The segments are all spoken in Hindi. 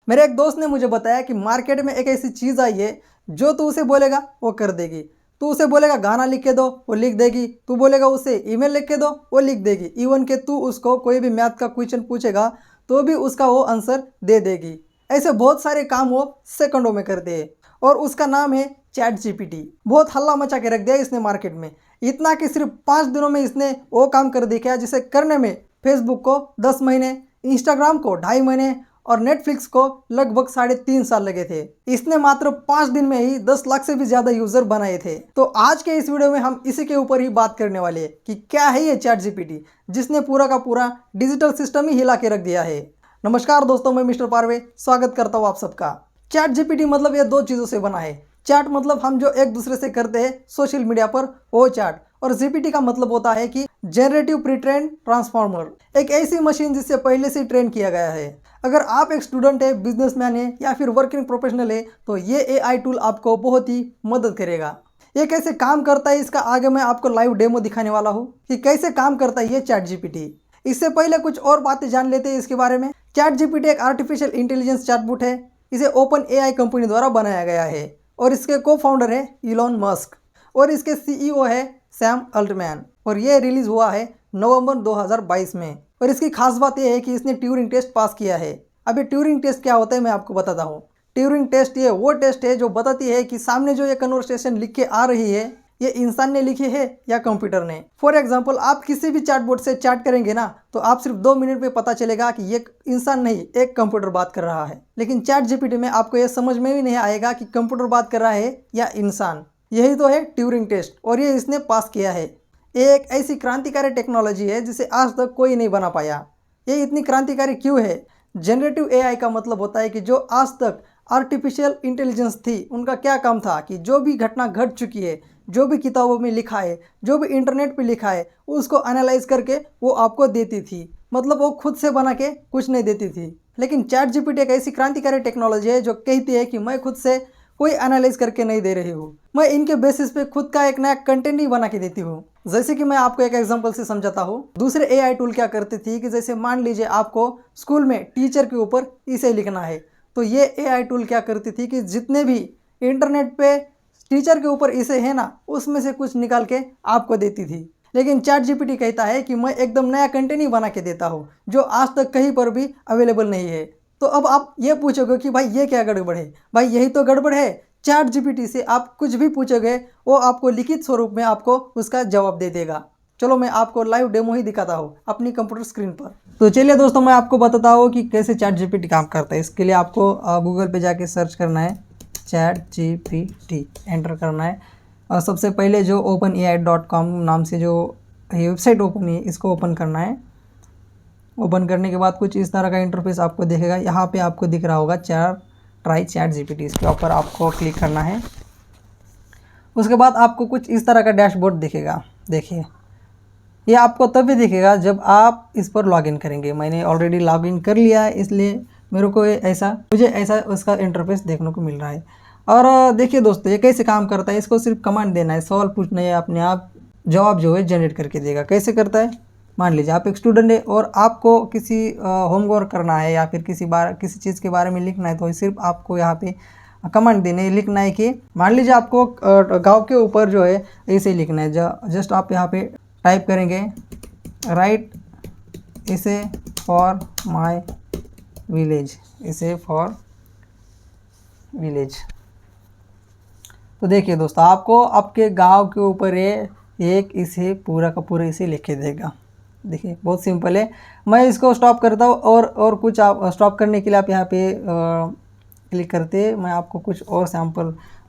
मेरे एक दोस्त ने मुझे बताया कि मार्केट में एक ऐसी चीज़ आई है जो तू उसे बोलेगा वो कर देगी। तू उसे बोलेगा गाना लिख के दो वो लिख देगी, तू बोलेगा उसे ईमेल लिख के दो वो लिख देगी, इवन के तू उसको कोई भी मैथ का क्वेश्चन पूछेगा तो भी उसका वो आंसर दे देगी। ऐसे बहुत सारे काम वो सेकंडों में करते हैं और उसका नाम है चैट जीपीटी। बहुत हल्ला मचा के रख दिया इसने मार्केट में, इतना कि सिर्फ 5 दिनों में इसने वो काम कर दिखाया जिसे करने में फेसबुक को 10 महीने, इंस्टाग्राम को 2.5 महीने और नेटफ्लिक्स को लगभग 3.5 साल लगे थे। इसने मात्र 5 दिन में ही 10 लाख से भी ज्यादा यूजर बनाए थे। तो आज के इस वीडियो में हम इसी के ऊपर ही बात करने वाले हैं कि क्या है ये चैट जीपीटी जिसने पूरा का पूरा डिजिटल सिस्टम ही हिला के रख दिया है। नमस्कार दोस्तों, मैं मिस्टर पारवे स्वागत करता हूँ आप सबका। चैट जीपीटी मतलब ये 2 चीज़ों से बना है। चैट मतलब हम जो एक दूसरे से करते हैं सोशल मीडिया पर वो चैट, और जीपीटी का मतलब होता है कि जनरेटिव प्री ट्रेन ट्रांसफॉर्मर, एक ऐसी मशीन जिससे पहले से ट्रेन किया गया है। अगर आप एक स्टूडेंट है, बिजनेसमैन है या फिर वर्किंग प्रोफेशनल है तो ये एआई टूल आपको बहुत ही मदद करेगा। ये कैसे काम करता है इसका आगे मैं आपको लाइव डेमो दिखाने वाला हूँ कि कैसे काम करता है ये चैट जीपीटी। इससे पहले कुछ और बातें जान लेते हैं इसके बारे में। चैट जीपीटी एक आर्टिफिशियल इंटेलिजेंस चैटबॉट है। इसे ओपन एआई कंपनी द्वारा बनाया गया है और इसके को फाउंडर है इलॉन मस्क और इसके सीईओ है सैम अल्टमैन, और ये रिलीज हुआ है नवंबर 2022 में। और इसकी खास बात यह है कि इसने ट्यूरिंग टेस्ट पास किया है। अभी ट्यूरिंग टेस्ट क्या होता है मैं आपको बताता हूँ। ट्यूरिंग टेस्ट ये वो टेस्ट है जो बताती है कि सामने जो ये कन्वर्सेशन लिख के आ रही है ये इंसान ने लिखी है या कंप्यूटर ने। फॉर एग्जाम्पल आप किसी भी चैटबॉट से चैट करेंगे ना तो आप सिर्फ 2 मिनट में पता चलेगा कि ये इंसान नहीं एक कंप्यूटर बात कर रहा है। लेकिन चैट जीपीटी में आपको ये समझ में भी नहीं आएगा कि कंप्यूटर बात कर रहा है या इंसान। यही तो है ट्यूरिंग टेस्ट और ये इसने पास किया है। ये एक ऐसी क्रांतिकारी टेक्नोलॉजी है जिसे आज तक कोई नहीं बना पाया। ये इतनी क्रांतिकारी क्यों है? जनरेटिव एआई का मतलब होता है कि जो आज तक आर्टिफिशियल इंटेलिजेंस थी उनका क्या काम था कि जो भी घटना घट चुकी है, जो भी किताबों में लिखा है, जो भी इंटरनेट पे लिखा है उसको एनालाइज करके वो आपको देती थी। मतलब वो खुद से बना के कुछ नहीं देती थी। लेकिन चैट जीपीटी एक ऐसी क्रांतिकारी टेक्नोलॉजी है जो कहती है कि मैं खुद से कोई एनालाइज करके नहीं दे रही हूँ, मैं इनके बेसिस पे खुद का एक नया कंटेंट ही बना के देती हूँ। जैसे कि मैं आपको एक एग्जांपल से समझाता हूँ। दूसरे एआई टूल क्या करती थी कि जैसे मान लीजिए आपको स्कूल में टीचर के ऊपर इसे लिखना है तो ये एआई टूल क्या करती थी कि जितने भी इंटरनेट पे टीचर के ऊपर इसे है ना उसमें से कुछ निकाल के आपको देती थी। लेकिन चैट जीपीटी कहता है कि मैं एकदम नया कंटेंट ही बना के देता हूँ जो आज तक कहीं पर भी अवेलेबल नहीं है। तो अब आप ये पूछोगे कि भाई ये क्या गड़बड़ है? भाई यही तो गड़बड़ है। चैट जीपीटी से आप कुछ भी पूछोगे वो आपको लिखित स्वरूप में आपको उसका जवाब दे देगा। चलो मैं आपको लाइव डेमो ही दिखाता हूँ अपनी कंप्यूटर स्क्रीन पर। तो चलिए दोस्तों मैं आपको बताता हूँ कि कैसे चैट जीपीटी काम करता है। इसके लिए आपको गूगल पे जाके सर्च करना है चैट जीपीटी, एंटर करना है। और सबसे पहले जो openai.com नाम से जो वेबसाइट ओपन है इसको ओपन करना है। ओपन करने के बाद कुछ इस तरह का इंटरफेस आपको दिखेगा। यहाँ पे आपको दिख रहा होगा ट्राई चैट जीपीटी, इसके ऊपर आपको क्लिक करना है। उसके बाद आपको कुछ इस तरह का डैशबोर्ड दिखेगा। देखिए ये आपको तभी दिखेगा जब आप इस पर लॉगिन करेंगे। मैंने ऑलरेडी लॉगिन कर लिया है इसलिए मुझे ऐसा उसका इंटरफेस देखने को मिल रहा है। और देखिए दोस्तों ये कैसे काम करता है। इसको सिर्फ कमांड देना है, सवाल पूछना है, अपने आप जवाब जो है जनरेट करके देगा। कैसे करता है? मान लीजिए आप एक स्टूडेंट है और आपको किसी होमवर्क करना है या फिर किसी चीज़ के बारे में लिखना है तो सिर्फ आपको यहाँ पे कमांड देने लिखना है कि मान लीजिए आपको गांव के ऊपर जो है ऐसे लिखना है। जस्ट आप यहाँ पे टाइप करेंगे राइट इसे फॉर माय विलेज, इसे फॉर विलेज। तो देखिए दोस्तों आपको आपके गांव के ऊपर इसे पूरा का पूरा इसे लिख के देगा। देखिए बहुत सिंपल है। मैं इसको स्टॉप करता हूँ और कुछ आप स्टॉप करने के लिए आप यहाँ पे क्लिक करते मैं आपको कुछ और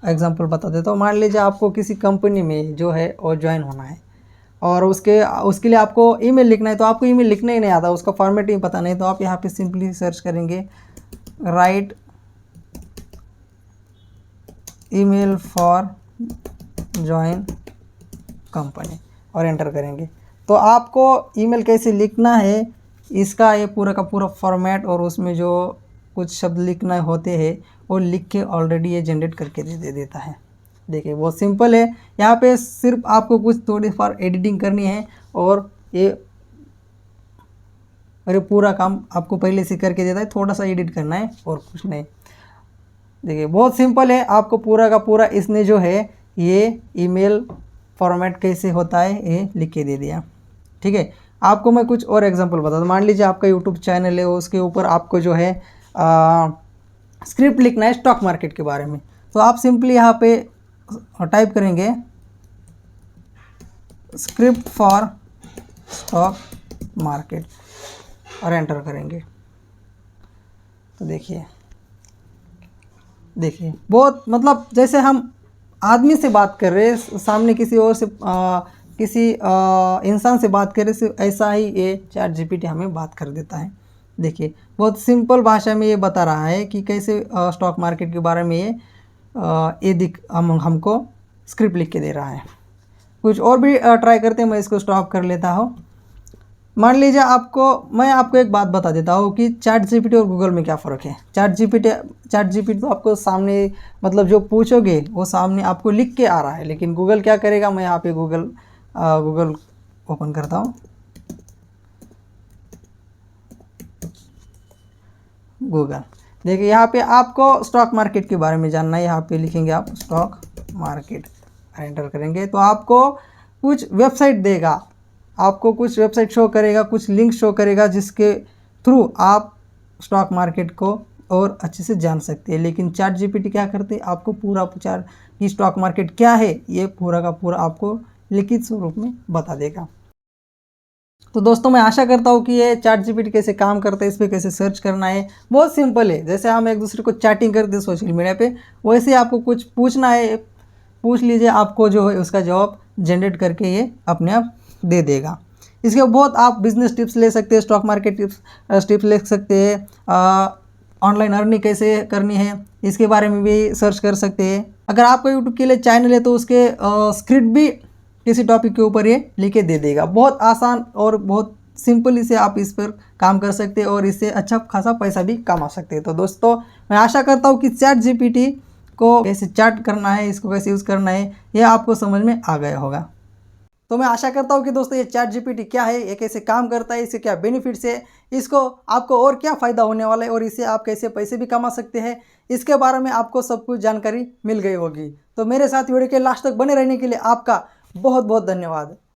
एग्जांपल बता देता हूँ। मान लीजिए आपको किसी कंपनी में जो है और ज्वाइन होना है और उसके लिए आपको ईमेल लिखना है। तो आपको ईमेल लिखना ही नहीं आता, उसका फॉर्मेट ही पता नहीं, तो आप यहाँ पे सिंपली सर्च करेंगे right email for join company और एंटर करेंगे। तो आपको ईमेल कैसे लिखना है इसका ये पूरा का पूरा फॉर्मेट और उसमें जो कुछ शब्द लिखना होते हैं वो लिख के ऑलरेडी ये जनरेट करके दे देता है। देखिए बहुत सिंपल है। यहाँ पे सिर्फ आपको कुछ थोड़ी फार एडिटिंग करनी है और ये और ये पूरा काम आपको पहले से करके देता है, थोड़ा सा एडिट करना है और कुछ नहीं। देखिए बहुत सिंपल है, आपको पूरा का पूरा इसने जो है ये ईमेल फॉर्मेट कैसे होता है ये लिख के दे दिया। ठीक है, आपको मैं कुछ और एग्जांपल बता दूँ। मान लीजिए आपका यूट्यूब चैनल है, उसके ऊपर आपको जो है स्क्रिप्ट लिखना है स्टॉक मार्केट के बारे में, तो आप सिंपली यहाँ पे टाइप करेंगे स्क्रिप्ट फॉर स्टॉक मार्केट और एंटर करेंगे। तो देखिए बहुत मतलब जैसे हम आदमी से बात कर रहे हैं, सामने किसी और से किसी इंसान से बात कर रहे, ऐसा ही ये चैट जीपीटी हमें बात कर देता है। देखिए बहुत सिंपल भाषा में ये बता रहा है कि कैसे स्टॉक मार्केट के बारे में ये हमको स्क्रिप्ट लिख के दे रहा है। कुछ और भी ट्राई करते हैं, मैं इसको स्टॉप कर लेता हूँ। मान लीजिए मैं आपको एक बात बता देता हूँ कि चैट जीपीटी और गूगल में क्या फ़र्क है। चैट जीपीटी तो आपको सामने मतलब जो पूछोगे वो सामने आपको लिख के आ रहा है, लेकिन गूगल क्या करेगा, मैं यहाँ पे गूगल ओपन करता हूँ। गूगल देखिए यहाँ पे आपको स्टॉक मार्केट के बारे में जानना है, यहाँ पे लिखेंगे आप स्टॉक मार्केट, एंटर करेंगे तो आपको कुछ वेबसाइट देगा, आपको कुछ वेबसाइट शो करेगा, कुछ लिंक शो करेगा जिसके थ्रू आप स्टॉक मार्केट को और अच्छे से जान सकते हैं। लेकिन चैट जीपीटी क्या करते हैं, आपको पूरा प्रचार कि स्टॉक मार्केट क्या है ये पूरा का पूरा आपको लिखित स्वरूप में बता देगा। तो दोस्तों मैं आशा करता हूँ कि ये चैट जीपीटी कैसे काम करता है, इस पर कैसे सर्च करना है, बहुत सिंपल है। जैसे हम एक दूसरे को चैटिंग करते हैं सोशल मीडिया पे, वैसे आपको कुछ पूछना है, पूछ लीजिए, आपको जो है उसका जवाब जनरेट करके ये अपने आप दे देगा। इसके बहुत आप बिजनेस टिप्स ले सकते हैं, स्टॉक मार्केट टिप्स ले सकते हैं, ऑनलाइन अर्निंग कैसे करनी है इसके बारे में भी सर्च कर सकते हैं। अगर आपका यूट्यूब के लिए चैनल है तो उसके स्क्रिप्ट भी किसी टॉपिक के ऊपर ये लिखे दे देगा। बहुत आसान और बहुत सिंपली से आप इस पर काम कर सकते हैं और इससे अच्छा खासा पैसा भी कमा सकते हैं। तो दोस्तों मैं आशा करता हूँ कि चैट जीपीटी को कैसे चैट करना है, इसको कैसे यूज़ करना है, यह आपको समझ में आ गया होगा। तो मैं आशा करता हूँ कि दोस्तों ये चैट जीपीटी क्या है, ये कैसे काम करता है, इससे क्या बेनिफिट्स है, इसको आपको और क्या फ़ायदा होने वाला है और इससे आप कैसे पैसे भी कमा सकते हैं, इसके बारे में आपको सब कुछ जानकारी मिल गई होगी। तो मेरे साथ वीडियो के लास्ट तक बने रहने के लिए आपका बहुत बहुत धन्यवाद।